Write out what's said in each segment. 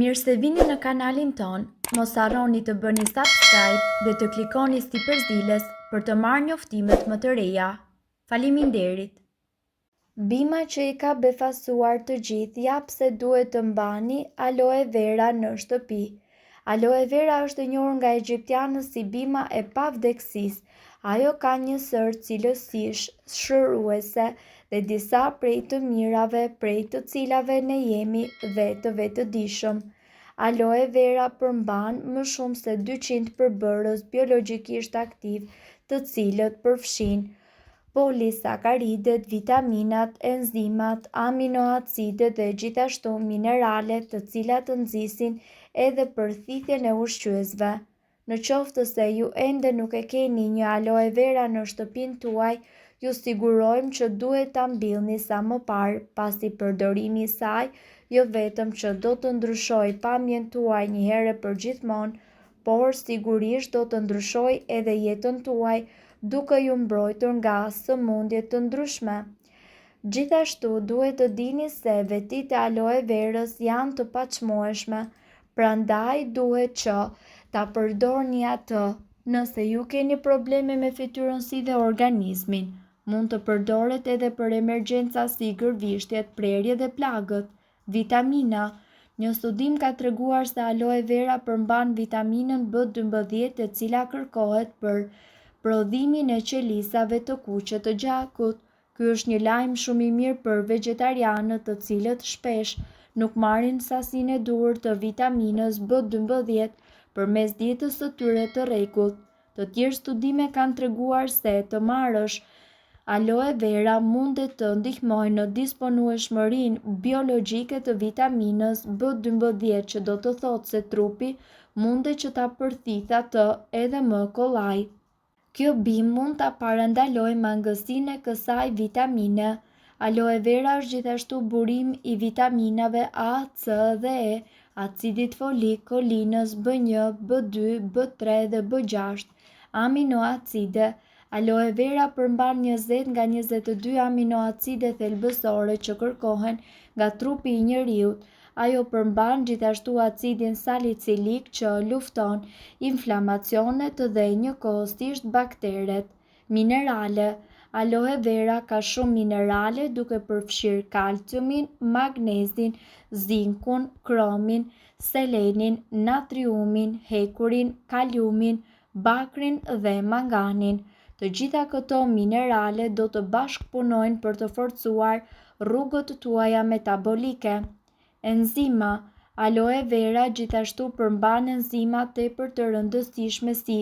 Mirë se vini në kanalin ton, mos harroni të bëni subscribe dhe të klikoni si përzieles për të marrë njoftimet më të reja. Faleminderit! Bima që i ka befasuar të gjithë jap se duhet të mbani aloe vera në shtëpi. Aloe vera është e njohur nga egjiptianët si bima e pavdekësisë. Ajo ka një sër cilësish shëruese dhe disa prej të mirave prej të cilave ne jemi dhe të vetëdijshëm. Aloe vera përmban më shumë se 200 përbërës biologjikisht aktiv, të cilët përfshin polisakaridet, vitaminat, enzimat, aminoacidet dhe gjithashtu mineralet, të cilat nxisin edhe përthithjen e ushqyesve. Në qoftë se ju ende nuk e keni një aloe vera në shtëpinë tuaj, ju sigurojmë që duhet ta mbillni sa më parë, pasi përdorimi i saj jo vetëm që do të ndryshojë pamjen tuaj një herë për gjithmonë, por sigurisht do të ndryshojë edhe jetën tuaj, duke ju mbrojtur nga sëmundje të ndryshme. Gjithashtu duhet të dini se vetit e aloe verës janë të paçmueshme, prandaj duhet që ta përdorni atë. Nëse ju keni probleme me fytyrën si dhe organizmin, mund të përdoret edhe për emergjenca si gërvishtjet, prerje dhe plagët. Vitamina. Një studim ka treguar se aloe vera përmban vitaminën B12, e cila kërkohet për prodhimin e qelisave të kuqe të gjakut. Ky është një lajm shumë i mirë për vegetarianët, të cilët shpesh nuk marrin sasinë e duhur të vitaminës B12 përmes dietës së tyre të rregullt. Të tjerë studime kanë treguar se të marrësh aloe vera mundet të ndihmojë në disponueshmërinë biologjike të vitaminës B12, që do të thotë se trupi mundet që ta përthithë atë edhe më kollaj. Kjo bimë mund ta parandalojë mangësinë e kësaj vitamine. Aloe vera është gjithashtu burim i vitaminave A, C dhe E, acidit folik, kolinës, B1, B2, B3 dhe B6, aminoacide. Aloe vera përmban 20 nga 22 aminoacide thelbësore që kërkohen nga trupi i njeriut. Ajo përmban gjithashtu acidin salicilik që lufton inflamacionet dhe njëkohësisht bakteret. Minerale. Aloe vera ka shumë minerale, duke përfshirë kalciumin, magnezin, zinkun, kromin, selenin, natriumin, hekurin, kaliumin, bakrin dhe manganin. Të gjitha këto minerale do të bashkëpunojnë për të forcuar rrugët tuaja metabolike. Enzima. Aloe vera gjithashtu përmban enzima tepër të rëndësishme si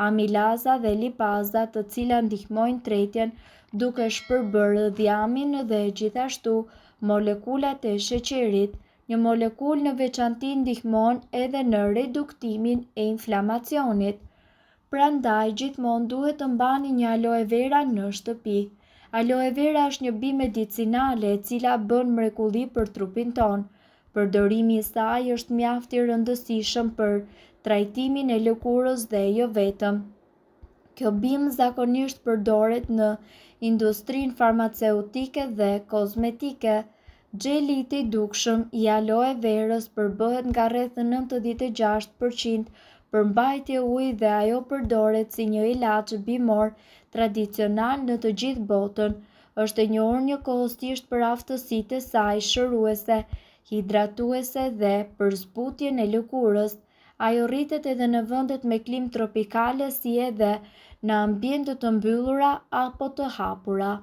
amilaza dhe lipaza, të cilat ndihmojnë tretjen duke shpërbërë dhiamin dhe gjithashtu molekulat e sheqerit. Një molekul në veçanti ndihmon edhe në reduktimin e inflamacionit. Prandaj gjithmonë duhet të mbani një aloe vera në shtëpi. Aloe vera është një bimë medicinale e cila bën mrekulli për trupin tonë. Përdorimi i saj është mjaft i rëndësishëm për trajtimin e lëkurës dhe jo vetëm. Kjo bimë zakonisht përdoret në industrinë farmaceutike dhe kozmetike. Xheli i dukshëm i aloe verës përbëhet nga rreth 96% përmbajtje ujë dhe ajo përdoret si një ilaç bimor tradicional në të gjithë botën. Është e njohur njëkohësisht për aftësitë e saj shëruese, hidratuese dhe për zbutjen e lëkurës. Ajo rritet edhe në vendet me klimë tropikale, si edhe në ambiente të mbyllura apo të hapura.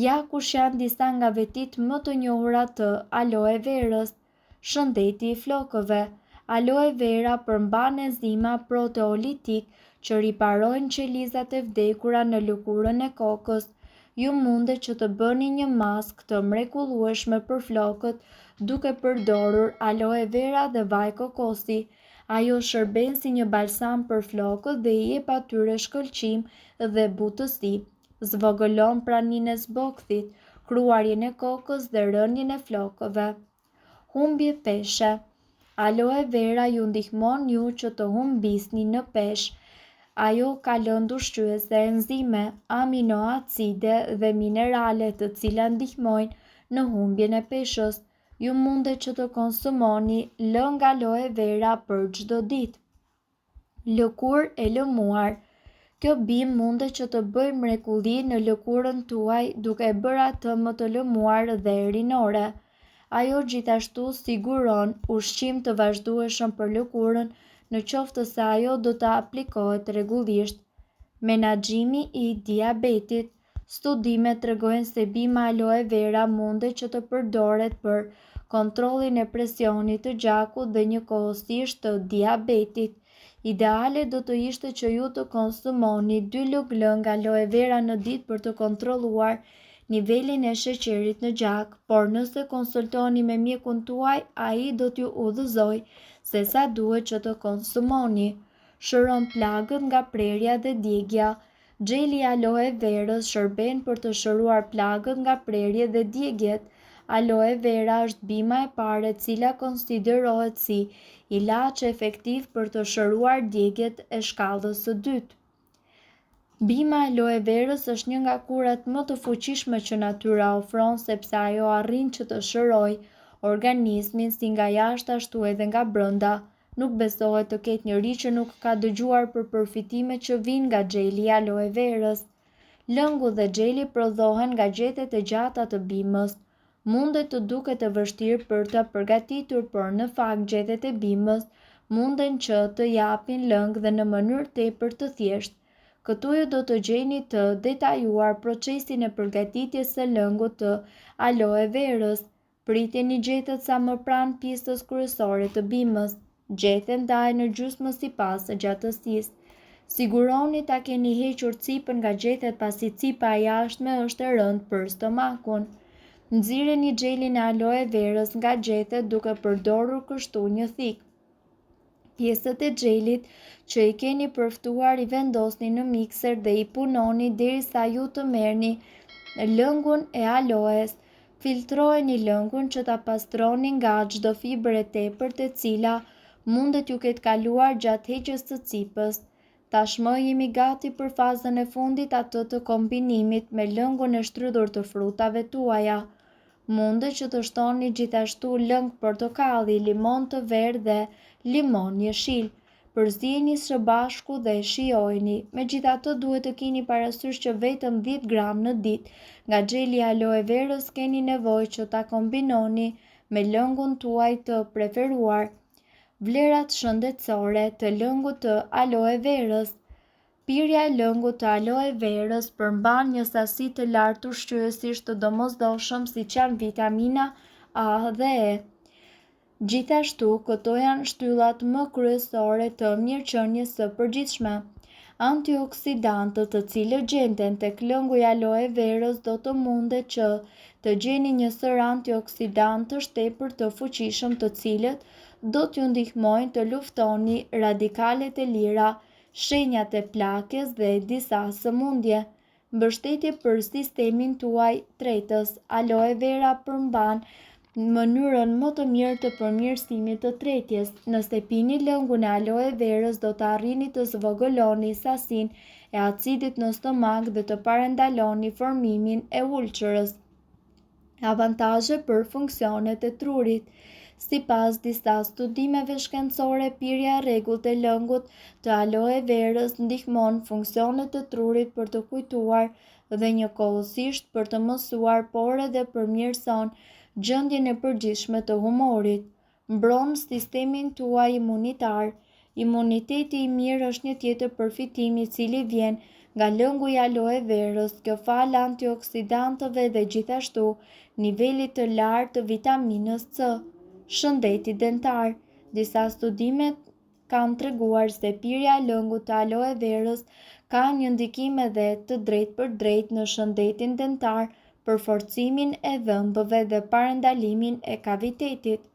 Ja kush janë disa nga vetit më të njohura të aloe verës. Shëndeti i flokëve. Aloe vera përmban enzima proteolitik që riparojnë qelizat e vdekura në lëkurën e kokës. Ju mundet që të bëni një maskë të mrekullueshme për flokët duke përdorur aloe vera dhe vaj kokosi. Ajo shërben si një balsam për flokët dhe i jep atyre shkëlqim dhe butësi. Zvogëlon praninë e zbokthit, kruarjen e kokës dhe rënien e flokëve. Humbje peshe. Aloe vera ju ndihmon ju që të humbisni në peshë. Ajo ka lëndë ushqyese, enzime, aminoacide dhe minerale, të cilat ndihmojnë në humbjen e peshës. ju mundet që të konsumoni lëng nga aloe vera për çdo ditë. Lëkurë e lëmuar. Kjo bimë mundet që të bëjë mrekulli në lëkurën tuaj duke e bërë atë më të lëmuar dhe rinore. Ajo gjithashtu siguron ushqim të vazhdueshëm për lëkurën në qoftë se ajo do të aplikohet rregullisht. Menaxhimi i diabetit. Studimet tregojnë se bima aloe vera mundet që të përdoret për kontrollin e presionit të gjakut dhe njëkohësisht të diabetit. Ideale do të ishte që ju të konsumoni 2 lugë lëng aloe vera në ditë për të kontrolluar nivelin e sheqerit në gjak, por nëse konsultoni me mjekun tuaj, ai do t'ju udhëzojë se sa duhet që të konsumoni. Shëron plagët nga prerja dhe djegja. Gjeli aloe verës shërben për të shëruar plagët nga prerje dhe djegjet. Aloe vera është bima e parë e cila konsiderohet si ilaç efektiv për të shëruar djegjet e shkallës së dytë. Bima aloe verës është një nga kurat më të fuqishme që natyra ofron sepse ajo arrin që të shërojë organizmin si nga jashtë ashtu edhe nga brenda. Nuk besohet të ketë njëri që nuk ka dëgjuar për përfitimet që vijnë nga xheli i aloe verës. Lëngu dhe xheli prodhohen nga gjethet e gjata të bimës. Mundet të duket e vështirë për të përgatitur, por në fakt gjethet e bimës munden që të japin lëng dhe në mënyrë tepër të thjeshtë. Këtu ju do të gjeni të detajuar procesin e përgatitjes së lëngut të aloe verës. Priteni gjethet sa më pranë pjesës kryesore të bimës. Gjethet ndahen në gjysmë sipas së gjatësisë. Siguroni ta keni hequr cipën nga gjethet pasi cipa e jashtme është e rëndë për stomakun. Nxirreni xhelin e aloe verës nga gjethet duke përdorur kështu një thikë. Pjesët e xhelit që i keni përftuar i vendosni në mikser dhe i punoni derisa ju të merrni lëngun e aloes. Filtrojeni lëngun që ta pastroni nga çdo fibër e tepërt e cila mundet ju ketë kaluar gjatë heqjes së cipës. Tashmë jemi gati për fazën e fundit, atë të kombinimit me lëngun e shtrydhur të frutave tuaja. Mundet që të shtoni gjithashtu lëng portokalli, limon të verdhë dhe limon jeshil. Përzieni së bashku dhe shijojeni. Megjithatë duhet të keni parasysh që vetëm 10 gram në ditë nga xheli i aloe verës keni nevojë që ta kombinoni me lëngun tuaj të preferuar. Vlerat shëndetësore të lëngut të aloe verës. Pirja e lëngut të aloe verës përmban një sasi të lartë ushqyesish të domosdoshëm siç janë vitamina A dhe E. Gjithashtu, këto janë shtyllat më kryesore të mirëqenies së përgjithshme. Antioksidantët të cilët gjenden tek lëngu i aloe verës do të mundet që të gjeni një sër antioksidantësh tepër të fuqishëm të cilët do t'ju ndihmojnë të luftoni radikalet e lira, shenjat e plakes dhe disa sëmundje. Mbështetje për sistemin tuaj tretës. Aloe vera përmban mënyrën më të mirë të përmirësimit të tretjes. Nëse pini lëngun e aloe verës do të arrini të zvogëloni sasinë e acidit në stomak dhe të parandaloni formimin e ulçërës. Avantazhe për funksionet e trurit. Sipas disa studimeve shkencore, pirja e rregullt e lëngut të aloe verës ndihmon funksionet e trurit për të kujtuar dhe njëkohësisht për të mësuar, por edhe përmirëson gjendjen e përgjithshme të humorit. Mbron sistemin tuaj imunitar. Imuniteti i mirë është një tjetër përfitim i cili vjen nga lëngu i aloe verës. Kjo fal antioksidantëve dhe gjithashtu nivelit të lartë të vitaminës C. Shëndeti dentar. Disa studime kanë treguar se pirja e lëngut të aloe verës ka një ndikim edhe të drejtë në shëndetin dentar, përforcimin e dhëmbëve dhe parandalimin e kavitetit.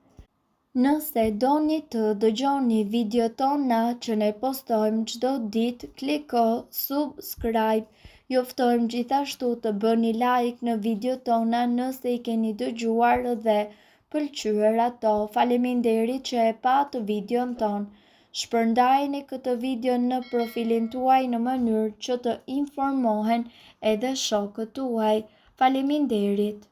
Nëse doni të dëgjoni videot tona që ne postojmë çdo ditë, kliko subscribe. Ju ftojmë gjithashtu të bëni like në videot tona nëse i keni dëgjuar dhe pëlqyer ato. Faleminderit që e pat videon ton. Shpërndajeni këtë video në profilin tuaj në mënyrë që të informohen edhe shokët tuaj. Faleminderit.